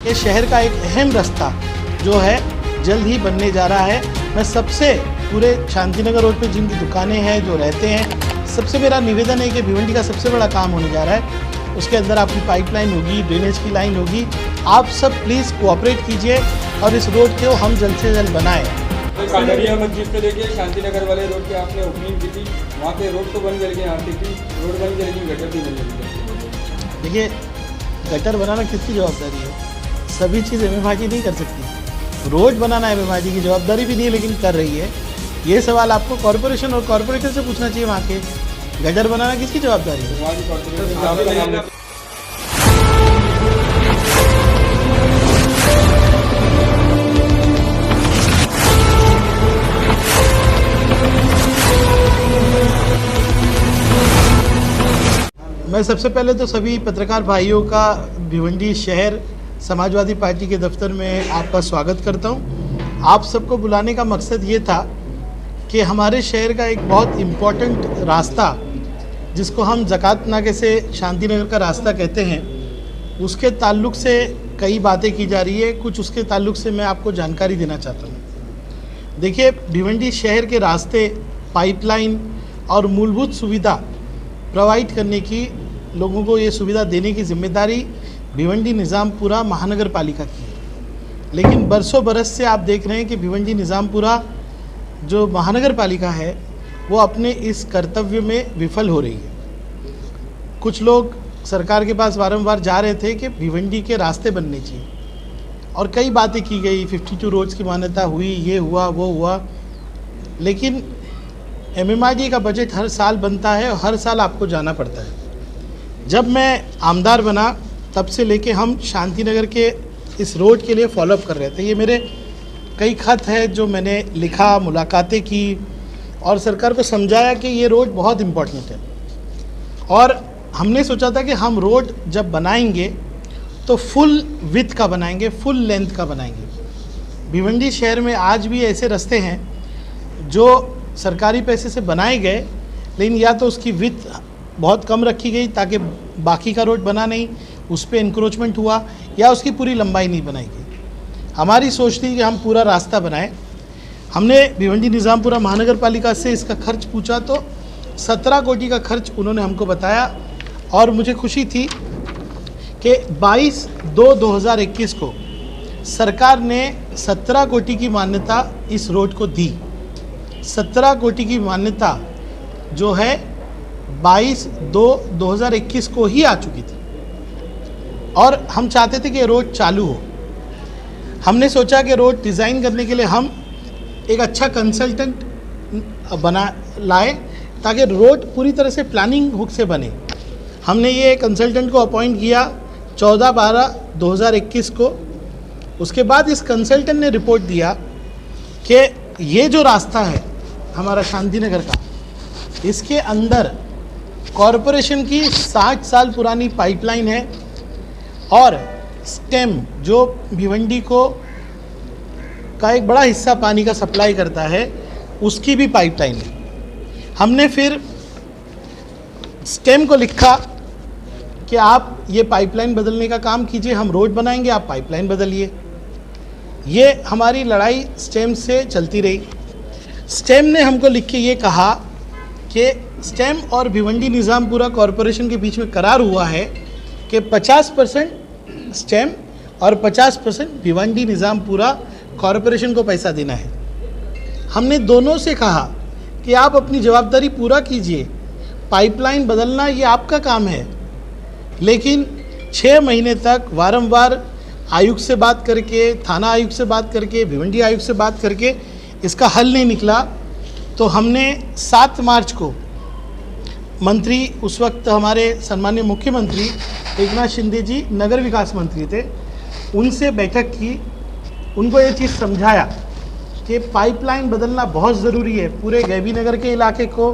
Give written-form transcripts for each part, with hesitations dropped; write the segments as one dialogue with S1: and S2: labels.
S1: ये शहर का एक अहम रास्ता जो है जल्द ही बनने जा रहा है। मैं सबसे पूरे शांतिनगर रोड पे जिनकी दुकानें हैं, जो रहते हैं, सबसे मेरा निवेदन है कि भिवंडी का सबसे बड़ा काम होने जा रहा है। उसके अंदर आपकी पाइपलाइन होगी, ड्रेनेज की लाइन होगी। आप सब प्लीज़ कोऑपरेट कीजिए और इस रोड को हम जल्द से जल्द बनाएं।
S2: कांडरिया मस्जिद से लेके शांतिनगर वाले रोड की आपने ओपनिंग की थी, वहाँ पे रोड तो बन गई, आरटीपी रोड बन गई, लेकिन गटर भी बन गई।
S1: देखिए, गटर बनाना किसकी जवाबदारी है? सभी चीज़ एमएमआरडी नहीं कर सकती। रोड बनाना एमएमआरडी की जवाबदारी भी नहीं है, लेकिन कर रही है। ये सवाल आपको कॉरपोरेशन और कॉरपोरेटर से पूछना चाहिए। वहाँ के गटर बनाना किसकी जवाबदारी है?
S2: वहाँ की कॉर्पोरेशन।
S1: मैं सबसे पहले तो सभी पत्रकार भाइयों का भिवंडी शहर समाजवादी पार्टी के दफ्तर में आपका स्वागत करता हूं। आप सबको बुलाने का मकसद ये था कि हमारे शहर का एक बहुत इम्पोर्टेंट रास्ता, जिसको हम ज़कात नाके से शांतिनगर का रास्ता कहते हैं, उसके ताल्लुक से कई बातें की जा रही है। कुछ उसके ताल्लुक से मैं आपको जानकारी देना चाहता हूँ। देखिए, भिवंडी शहर के रास्ते, पाइपलाइन और मूलभूत सुविधा प्रोवाइड करने की, लोगों को ये सुविधा देने की जिम्मेदारी भिवंडी निज़ामपुरा महानगर पालिका की है। लेकिन बरसों बरस से आप देख रहे हैं कि भिवंडी निज़ामपुरा जो महानगर पालिका है वो अपने इस कर्तव्य में विफल हो रही है। कुछ लोग सरकार के पास वारंवार जा रहे थे कि भिवंडी के रास्ते बनने चाहिए और कई बातें की गई, 52 रोड्स की मान्यता हुई, ये हुआ वो हुआ। लेकिन एमएमआरडी का बजट हर साल बनता है और हर साल आपको जाना पड़ता है। जब मैं आमदार बना तब से लेके हम शांतिनगर के इस रोड के लिए फॉलोअप कर रहे थे। ये मेरे कई खत है जो मैंने लिखा, मुलाकातें की और सरकार को समझाया कि ये रोड बहुत इम्पोर्टेंट है। और हमने सोचा था कि हम रोड जब बनाएंगे तो फुल विड्थ का बनाएंगे, फुल लेंथ का बनाएंगे। भिवंडी शहर में आज भी ऐसे रास्ते हैं जो सरकारी पैसे से बनाए गए, लेकिन या तो उसकी विड्थ बहुत कम रखी गई ताकि बाकी का रोड बना नहीं, उस पर इंक्रोचमेंट हुआ, या उसकी पूरी लंबाई नहीं बनाई गई। हमारी सोच थी कि हम पूरा रास्ता बनाएं। हमने भिवंडी निज़ामपुरा महानगर पालिका से इसका खर्च पूछा तो 17 कोटी का खर्च उन्होंने हमको बताया। और मुझे खुशी थी कि 22/2/2021 को सरकार ने 17 कोटी की मान्यता इस रोड को दी। 17 कोटी की मान्यता जो है 22/2/2021 को ही आ चुकी थी और हम चाहते थे कि रोड चालू हो। हमने सोचा कि रोड डिज़ाइन करने के लिए हम एक अच्छा कंसल्टेंट लाए ताकि रोड पूरी तरह से प्लानिंग हुक से बने। हमने ये कंसल्टेंट को अपॉइंट किया 14/12/2021 को। उसके बाद इस कंसल्टेंट ने रिपोर्ट दिया कि ये जो रास्ता है हमारा शांतिनगर का, इसके अंदर कॉरपोरेशन की 60 साल पुरानी पाइपलाइन है और स्टेम जो भिवंडी को का एक बड़ा हिस्सा पानी का सप्लाई करता है, उसकी भी पाइपलाइन है। हमने फिर स्टेम को लिखा कि आप ये पाइपलाइन बदलने का काम कीजिए, हम रोड बनाएंगे, आप पाइपलाइन बदलिए। ये हमारी लड़ाई स्टेम से चलती रही। स्टेम ने हमको लिख के ये कहा कि स्टेम और भिवंडी निज़ामपुरा कॉरपोरेशन के बीच में करार हुआ है कि 50% स्टेम और 50% भिवंडी निज़ामपुरा कॉरपोरेशन को पैसा देना है। हमने दोनों से कहा कि आप अपनी जवाबदारी पूरा कीजिए, पाइपलाइन बदलना ये आपका काम है। लेकिन 6 महीने तक वारंवार आयुक्त से बात करके, थाना आयुक्त से बात करके, भिवंडी आयुक्त से बात करके इसका हल नहीं निकला। तो हमने 7 मार्च को मंत्री, उस वक्त हमारे सम्मानीय मुख्यमंत्री एकनाथ शिंदे जी नगर विकास मंत्री थे, उनसे बैठक की। उनको ये चीज़ समझाया कि पाइपलाइन बदलना बहुत ज़रूरी है। पूरे गैबी नगर के इलाके को,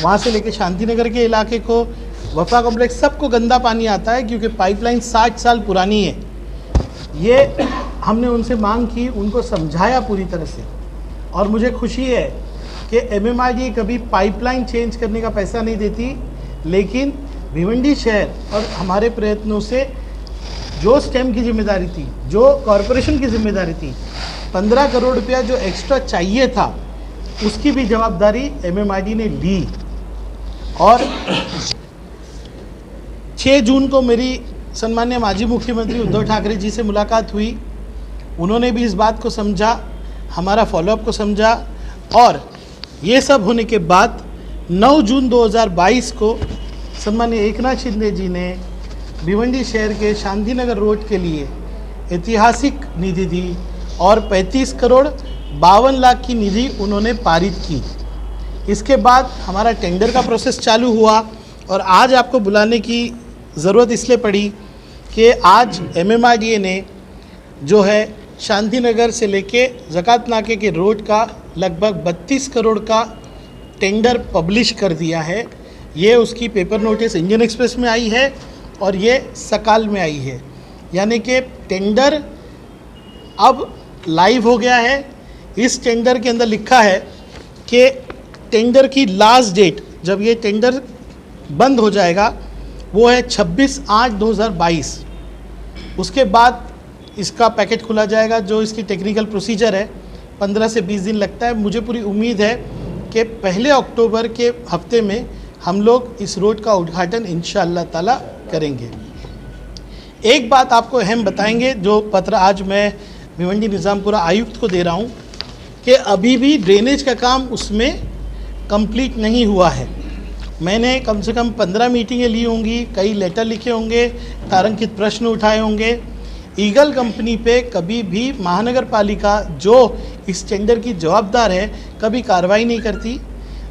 S1: वहाँ से लेके शांतिनगर के इलाके को, वफा कॉम्प्लेक्स, सबको गंदा पानी आता है क्योंकि पाइपलाइन 60 साल पुरानी है। ये हमने उनसे मांग की, उनको समझाया पूरी तरह से। और मुझे खुशी है कि एमएमआरडी कभी पाइपलाइन चेंज करने का पैसा नहीं देती, लेकिन भिवंडी शहर और हमारे प्रयत्नों से जो स्टेम की जिम्मेदारी थी, जो कॉरपोरेशन की जिम्मेदारी थी, 15 करोड़ रुपया जो एक्स्ट्रा चाहिए था उसकी भी जवाबदारी MMRD ने ली। और 6 जून को मेरी सम्मान्य माजी मुख्यमंत्री उद्धव ठाकरे जी से मुलाकात हुई। उन्होंने भी इस बात को समझा, हमारा फॉलोअप को समझा, और ये सब होने के बाद 9 जून 2022 को सम्मान्य एकनाथ शिंदे जी ने भिवंडी शहर के शांतिनगर रोड के लिए ऐतिहासिक निधि दी और 35 करोड़ 52 लाख की निधि उन्होंने पारित की। इसके बाद हमारा टेंडर का प्रोसेस चालू हुआ और आज आपको बुलाने की ज़रूरत इसलिए पड़ी कि आज MMRDA ने जो है शांतिनगर से लेके ज़कात नाके के रोड का लगभग 32 करोड़ का टेंडर पब्लिश कर दिया है। ये उसकी पेपर नोटिस इंडियन एक्सप्रेस में आई है और ये सकाल में आई है, यानी कि टेंडर अब लाइव हो गया है। इस टेंडर के अंदर लिखा है कि टेंडर की लास्ट डेट जब ये टेंडर बंद हो जाएगा वो है 26/8/2022। उसके बाद इसका पैकेट खुला जाएगा। जो इसकी टेक्निकल प्रोसीजर है 15 से 20 दिन लगता है। मुझे पूरी उम्मीद है कि 1 अक्टूबर के हफ्ते में हम लोग इस रोड का उद्घाटन इंशाअल्लाह ताला करेंगे। एक बात आपको अहम बताएंगे, जो पत्र आज मैं भिवंडी निज़ामपुरा आयुक्त को दे रहा हूँ कि अभी भी ड्रेनेज का काम उसमें कंप्लीट नहीं हुआ है। मैंने कम से कम 15 मीटिंगें ली होंगी, कई लेटर लिखे होंगे, तारांकित प्रश्न उठाए होंगे। ईगल कंपनी पे कभी भी महानगर पालिका जो इस टेंडर की जवाबदार है कभी कार्रवाई नहीं करती।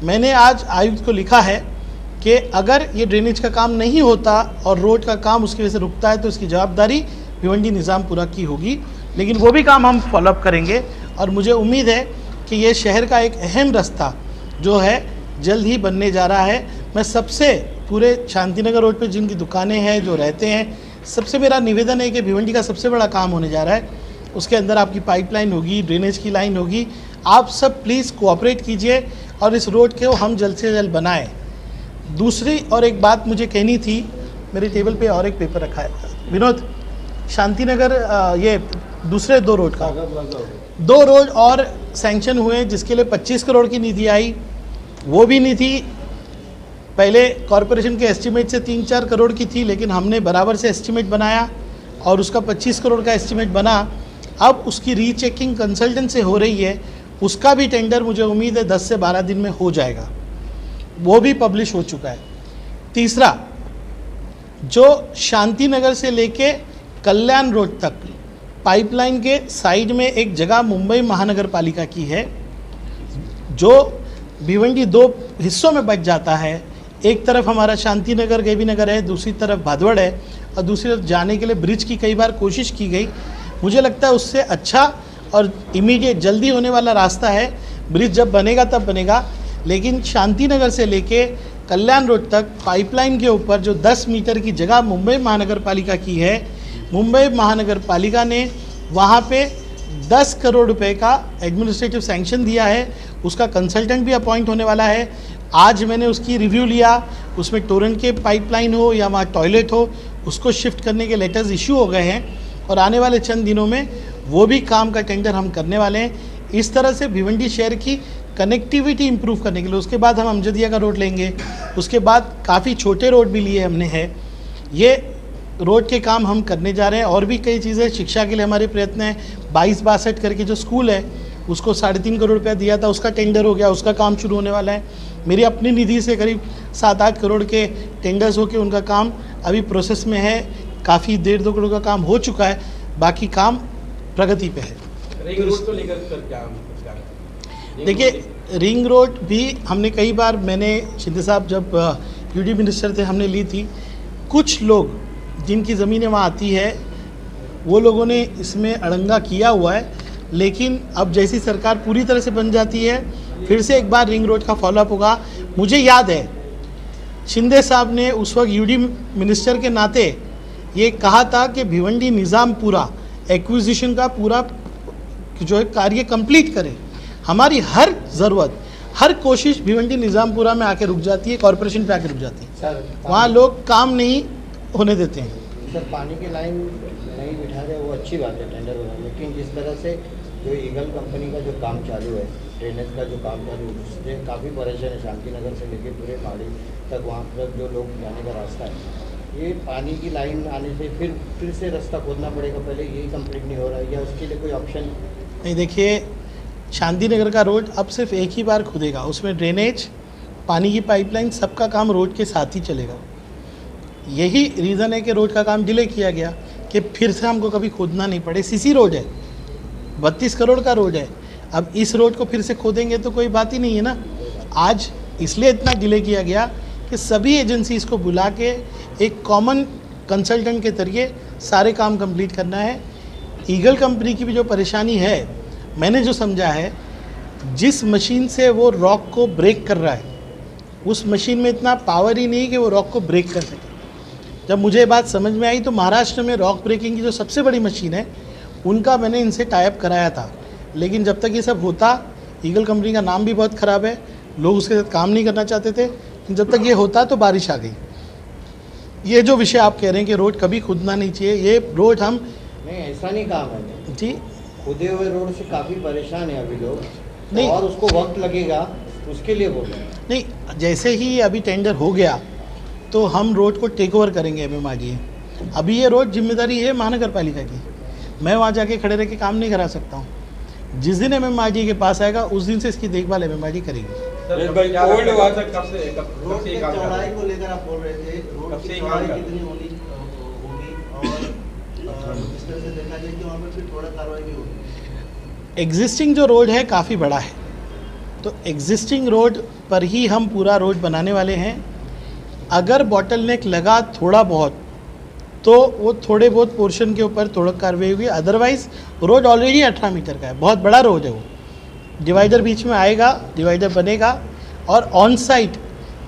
S1: मैंने आज आयुक्त को लिखा है कि अगर ये ड्रेनेज का काम नहीं होता और रोड का काम उसकी वजह से रुकता है तो इसकी जवाबदारी भिवंडी निज़ामपुरा की होगी, लेकिन वो भी काम हम फॉलोअप करेंगे। और मुझे उम्मीद है कि ये शहर का एक अहम रास्ता जो है जल्द ही बनने जा रहा है। मैं सबसे पूरे शांतिनगर रोड पे जिनकी दुकानें हैं, जो रहते हैं, सबसे मेरा निवेदन है कि भिवंडी का सबसे बड़ा काम होने जा रहा है। उसके अंदर आपकी पाइपलाइन होगी, ड्रेनेज की लाइन होगी। आप सब प्लीज़ कोऑपरेट कीजिए और इस रोड को हम जल्द से जल्द बनाएं। दूसरी और एक बात मुझे कहनी थी, मेरे टेबल पे और एक पेपर रखा है विनोद, शांतिनगर ये दूसरे 2 रोड का 2 रोड और सैंक्शन हुए जिसके लिए 25 करोड़ की निधि आई। वो भी निधि पहले कॉरपोरेशन के एस्टीमेट से 3-4 करोड़ की थी, लेकिन हमने बराबर से एस्टीमेट बनाया और उसका 25 करोड़ का एस्टीमेट बना। अब उसकी रीचेकिंग कंसल्टेंट से हो रही है। उसका भी टेंडर मुझे उम्मीद है 10 से 12 दिन में हो जाएगा, वो भी पब्लिश हो चुका है। तीसरा, जो शांतिनगर से लेके कल्याण रोड तक पाइपलाइन के साइड में एक जगह मुंबई महानगर पालिका की है, जो भिवंडी 2 हिस्सों में बच जाता है। एक तरफ हमारा शांतिनगर देवीनगर है, दूसरी तरफ भादवड़ है, और दूसरी तरफ जाने के लिए ब्रिज की कई बार कोशिश की गई। मुझे लगता है उससे अच्छा और इमीडिएट जल्दी होने वाला रास्ता है। ब्रिज जब बनेगा तब बनेगा, लेकिन शांतिनगर से लेके कल्याण रोड तक पाइपलाइन के ऊपर जो 10 मीटर की जगह मुंबई महानगर पालिका की है, मुंबई महानगर पालिका ने वहाँ पे 10 करोड़ रुपए का एडमिनिस्ट्रेटिव सैंक्शन दिया है। उसका कंसल्टेंट भी अपॉइंट होने वाला है। आज मैंने उसकी रिव्यू लिया, उसमें टोरेंट के पाइपलाइन हो या वहाँ टॉयलेट हो, उसको शिफ्ट करने के लेटर्स इशू हो गए हैं और आने वाले चंद दिनों में वो भी काम का टेंडर हम करने वाले हैं। इस तरह से भिवंडी शहर की कनेक्टिविटी इंप्रूव करने के लिए उसके बाद हम अमजदिया का रोड लेंगे, उसके बाद काफ़ी छोटे रोड भी लिए हमने हैं। ये रोड के काम हम करने जा रहे हैं। और भी कई चीज़ें, शिक्षा के लिए हमारे प्रयत्न हैं। 2262 करके जो स्कूल है उसको 3.5 करोड़ रुपया दिया था, उसका टेंडर हो गया, उसका काम शुरू होने वाला है। मेरी अपनी निधि से करीब 7-8 करोड़ के टेंडर्स होके उनका काम अभी प्रोसेस में है। काफ़ी 1.5-2 करोड़ का काम हो चुका है, बाकी काम प्रगति पे है।
S2: रिंग रोड को लेकर क्या
S1: देखिए, रिंग रोड भी हमने कई बार, मैंने शिंदे साहब जब यूडी मिनिस्टर थे हमने ली थी। कुछ लोग जिनकी ज़मीनें वहाँ आती है वो लोगों ने इसमें अड़ंगा किया हुआ है, लेकिन अब जैसी सरकार पूरी तरह से बन जाती है फिर से एक बार रिंग रोड का फॉलोअप होगा। मुझे याद है शिंदे साहब ने उस वक्त यूडी मिनिस्टर के नाते ये कहा था कि भिवंडी निज़ामपुरा एक्विजिशन का पूरा जो है कार्य कंप्लीट करें। हमारी हर ज़रूरत, हर कोशिश भिवंडी निज़ामपुरा में आके रुक जाती है, कॉरपोरेशन पे आके रुक जाती है। वहाँ लोग काम नहीं होने देते हैं।
S3: सर पानी की लाइन नहीं बिठा रहे वो अच्छी बात है टेंडर हो रहा है, लेकिन जिस तरह से जो ईगल कंपनी का जो काम चालू है, ड्रेनेज का जो काम चालू है, उससे काफ़ी परेशान है। शांति नगर से लेके पूरे पहाड़ी तक वहाँ पर जो लोग जाने का रास्ता है, ये पानी की लाइन आने से फिर से रास्ता खोदना पड़ेगा। पहले यही कंप्लीट नहीं हो रहा है, या उसके लिए कोई ऑप्शन
S1: नहीं? देखिए, शांति नगर का रोड अब सिर्फ एक ही बार खुदेगा, उसमें ड्रेनेज, पानी की पाइपलाइन, सबका काम रोड के साथ ही चलेगा। यही रीज़न है कि रोड का काम डिले किया गया कि फिर से हमको कभी खोदना नहीं पड़े। सीसी रोड है, 32 करोड़ का रोड है, अब इस रोड को फिर से खोदेंगे तो कोई बात ही नहीं है ना। आज इसलिए इतना डिले किया गया कि सभी एजेंसीज़ को बुला के एक कॉमन कंसल्टेंट के जरिए सारे काम कंप्लीट करना है। ईगल कंपनी की भी जो परेशानी है, मैंने जो समझा है, जिस मशीन से वो रॉक को ब्रेक कर रहा है, उस मशीन में इतना पावर ही नहीं कि वो रॉक को ब्रेक कर सके। जब मुझे ये बात समझ में आई तो महाराष्ट्र में रॉक ब्रेकिंग की जो सबसे बड़ी मशीन है, उनका मैंने इनसे टाइप कराया था। लेकिन जब तक ये सब होता, ईगल कंपनी का नाम भी बहुत ख़राब है, लोग उसके साथ काम नहीं करना चाहते थे। जब तक ये होता तो बारिश आ गई। ये जो विषय आप कह रहे हैं कि रोड कभी खुदना नहीं चाहिए, ये रोड हम
S3: नहीं, ऐसा नहीं कहा मैंने
S1: जी
S3: खुदे हुए रोड से काफ़ी परेशान है अभी लोग,
S1: नहीं।
S3: और उसको वक्त लगेगा, उसके लिए बोल रहे हैं।
S1: नहीं, जैसे ही अभी टेंडर हो गया तो हम रोड को टेक ओवर करेंगे MMRDA। अभी ये रोड जिम्मेदारी है महानगर पालिका की, मैं वहाँ जाके खड़े रह के काम नहीं करा सकता हूँ। जिस दिन MMRDA के पास आएगा उस दिन से इसकी देखभाल MMRDA करेगी।
S2: ओल्ड वाटर
S4: रोड की चौड़ाई को लेकर आप बोल रहे थे, रोड की चौड़ाई कितनी होगी, और इस तरह से देखा जाए कि वहाँ पर फिर थोड़ा कार्रवाई भी होगी।
S1: एग्जिस्टिंग जो रोड है काफ़ी बड़ा है, तो एग्जिस्टिंग रोड पर ही हम पूरा रोड बनाने वाले हैं। अगर बॉटलनेक लगा थोड़ा बहुत तो वो थोड़े बहुत पोर्शन के ऊपर थोड़ा कार्रवाई होगी, अदरवाइज़ रोड ऑलरेडी 18 मीटर का है, बहुत बड़ा रोड है। वो डिवाइडर बीच में आएगा, डिवाइडर बनेगा, और ऑन साइट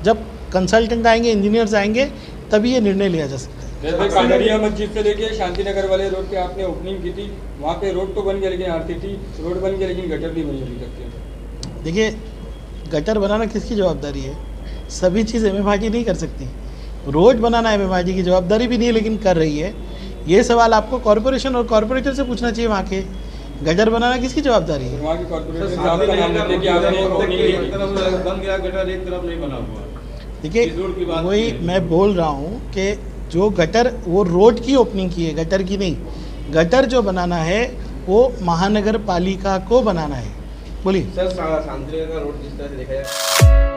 S1: जब कंसल्टेंट आएंगे, इंजीनियर्स आएंगे, तभी ये निर्णय लिया जा सकता है।
S2: जैसे कांडरिया मस्जिद से लेके शांति नगर वाले रोड पे आपने ओपनिंग की थी, वहाँ पे रोड तो बन गया, लेकिन RCT रोड बन गया, लेकिन गटर नहीं बनी अभी तक के।
S1: देखिए, गटर बनाना किसकी जवाबदारी है? सभी चीज़ MMRDA नहीं कर सकती। रोड बनाना MMRDA की जवाबदारी भी नहीं है, लेकिन कर रही है। ये सवाल आपको कॉरपोरेशन और कॉरपोरेटर से पूछना चाहिए। वहाँ के गटर बनाना किसकी जवाबदारी है?
S2: वहाँ की कॉर्पोरेशन से आपका नाम लेते कि आपने ओपनिंग की थी।
S4: बन गया गटर, एक तरफ नहीं बना हुआ।
S1: देखिए,
S4: इस रोड की बात
S1: वही
S4: नहीं है।
S1: मैं बोल रहा हूँ कि जो गटर, वो रोड की ओपनिंग की है, गटर की नहीं। गटर जो बनाना है वो महानगर पालिका को बनाना है। बोलिए।
S4: सर शांति नगर का रोड जिस तरह से देखा जाए